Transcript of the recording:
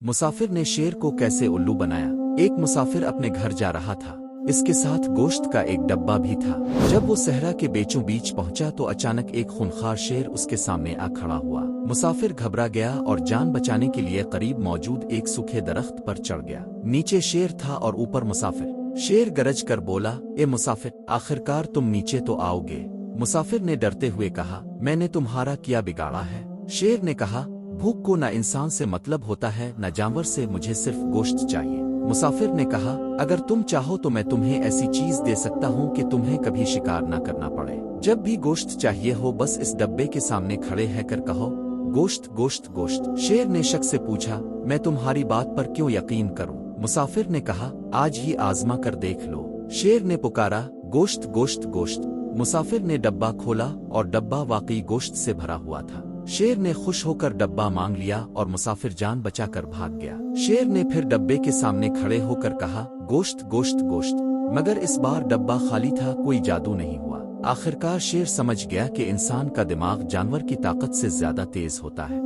मुसाफिर ने शेर को कैसे उल्लू बनाया। एक मुसाफिर अपने घर जा रहा था। इसके साथ गोश्त का एक डब्बा भी था। जब वो सहरा के बीचों बीच पहुंचा तो अचानक एक खूंखार शेर उसके सामने आ खड़ा हुआ। मुसाफिर घबरा गया और जान बचाने के लिए करीब मौजूद एक सूखे दरख्त पर चढ़ गया। नीचे शेर था और ऊपर मुसाफिर। शेर गरज कर बोला, ए मुसाफिर, आखिरकार तुम नीचे तो आओगे। मुसाफिर ने डरते हुए कहा, मैंने तुम्हारा क्या बिगाड़ा है। शेर ने कहा, भूख को न इंसान से मतलब होता है न जानवर से, मुझे सिर्फ गोश्त चाहिए। मुसाफिर ने कहा, अगर तुम चाहो तो मैं तुम्हें ऐसी चीज दे सकता हूँ कि तुम्हें कभी शिकार न करना पड़े। जब भी गोश्त चाहिए हो बस इस डब्बे के सामने खड़े है कर कहो, गोश्त गोश्त गोश्त। शेर ने शक से पूछा, मैं तुम्हारी बात पर क्यों यकीन करूं। मुसाफिर ने कहा, आज ही आजमा कर देख लो। शेर ने पुकारा, गोश्त गोश्त गोश्त। मुसाफिर ने डब्बा खोला और डब्बा वाकई गोश्त से भरा हुआ था। शेर ने खुश होकर डब्बा मांग लिया और मुसाफिर जान बचाकर भाग गया। शेर ने फिर डब्बे के सामने खड़े होकर कहा, गोश्त गोश्त गोश्त। मगर इस बार डब्बा खाली था, कोई जादू नहीं हुआ। आखिरकार शेर समझ गया कि इंसान का दिमाग जानवर की ताकत से ज्यादा तेज होता है।